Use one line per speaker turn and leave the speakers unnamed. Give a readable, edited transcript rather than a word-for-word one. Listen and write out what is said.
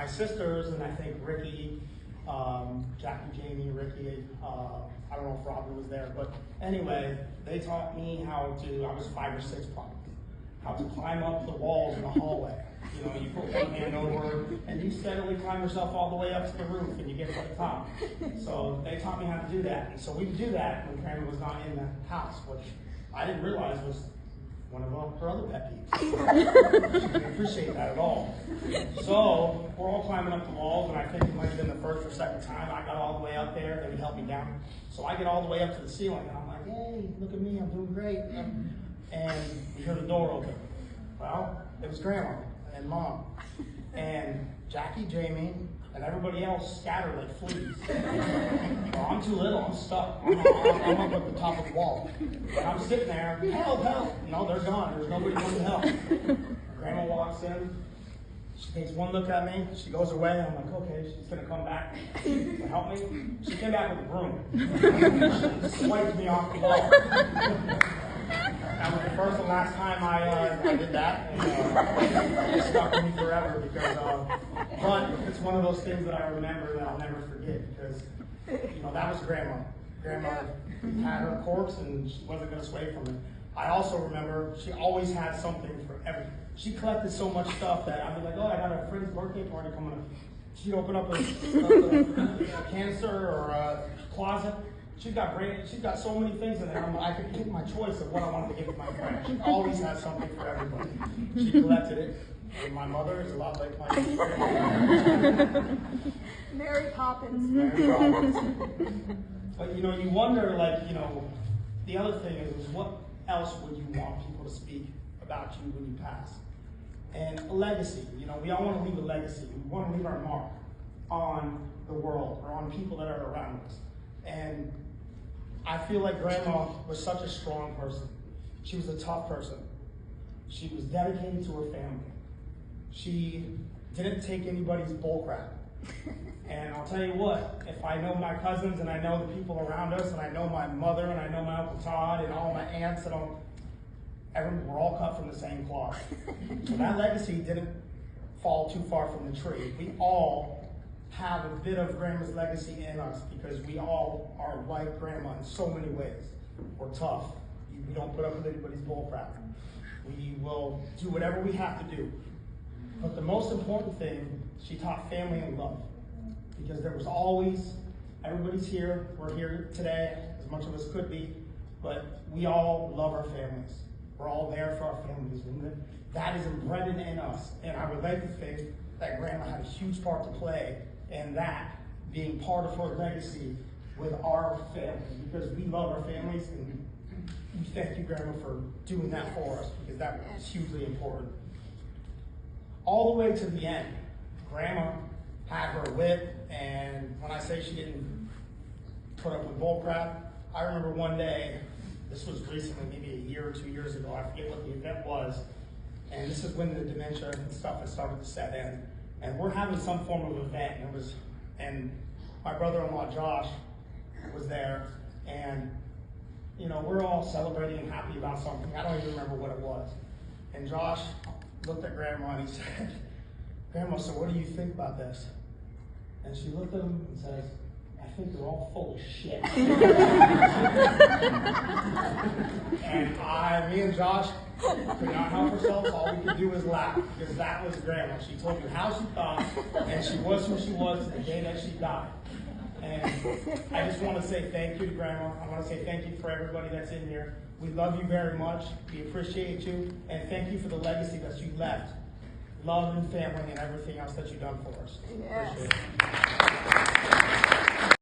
my sisters, and I think Ricky, Jackie, Jamie, Ricky, I don't know if Robbie was there, but anyway, they taught me how to, I was 5 or 6 probably, how to climb up the walls in the hallway. You know, you put one hand over and you steadily climb yourself all the way up to the roof and you get to the top. So they taught me how to do that. And so we would do that when Grandma was not in the house, which I didn't realize was one of her other pet peeves. She didn't appreciate that at all. So we're all climbing up the walls, and I think it might have been the first or second time I got all the way up there. They would help me down. So I get all the way up to the ceiling, and I'm like, hey, look at me, I'm doing great. And we hear the door open. Well, it was Grandma and Mom. And Jackie, Jamie, and everybody else scattered like fleas. Well, I'm too little, I'm stuck. I'm up at the top of the wall. And I'm sitting there, help, help. No, they're gone. There's nobody coming to help. Grandma walks in. She takes one look at me. She goes away. I'm like, okay, she's going to come back to help me. She came back with a broom. She swiped me off the wall. That was the first and last time I did that, and it stuck with me forever because, but it's one of those things that I remember that I'll never forget because, you know, that was Grandma. Grandma had her quirks and she wasn't going to sway from it. I also remember she always had something for everything. She collected so much stuff that I'd be like, oh, I got a friend's birthday party coming up. She'd open up a canister or a closet. She's got so many things in there. I could pick my choice of what I wanted to give to my friend. She always has something for everybody. She collected it. And my mother is a lot like my
Mary Poppins.
Mary Poppins. But you know, you wonder, like, you know, the other thing is what else would you want people to speak about you when you pass? And a legacy. You know, we all want to leave a legacy. We want to leave our mark on the world or on people that are around us. And I feel like Grandma was such a strong person. She was a tough person. She was dedicated to her family. She didn't take anybody's bull crap. And I'll tell you what, if I know my cousins and I know the people around us and I know my mother and I know my Uncle Todd and all my aunts and all, we're all cut from the same cloth. So that legacy didn't fall too far from the tree. We all have a bit of Grandma's legacy in us because we all are like Grandma in so many ways. We're tough. We don't put up with anybody's bullcrap. We will do whatever we have to do. But the most important thing, she taught family and love. Because there was always, everybody's here, we're here today, as much of us could be, but we all love our families. We're all there for our families. And that is embedded in us. And I would like to think that Grandma had a huge part to play in that being part of her legacy with our family, because we love our families, and we thank you, Grandma, for doing that for us, because that was hugely important. All the way to the end, Grandma had her whip, and when I say she didn't put up with bullcrap, I remember one day, this was recently, maybe a year or 2 years ago, I forget what the event was, and this is when the dementia and stuff had started to set in. And we're having some form of event, and my brother-in-law Josh was there, and you know, we're all celebrating and happy about something. I don't even remember what it was. And Josh looked at Grandma and he said, Grandma, so what do you think about this? And she looked at him and says, I think they're all full of shit. And me and Josh could not help ourselves. All we could do was laugh, because that was Grandma. She told you how she thought, and she was who she was the day that she died. And I just want to say thank you to Grandma. I want to say thank you for everybody that's in here. We love you very much. We appreciate you. And thank you for the legacy that you left. Love and family and everything else that you've done for us.
Yes.
Appreciate it.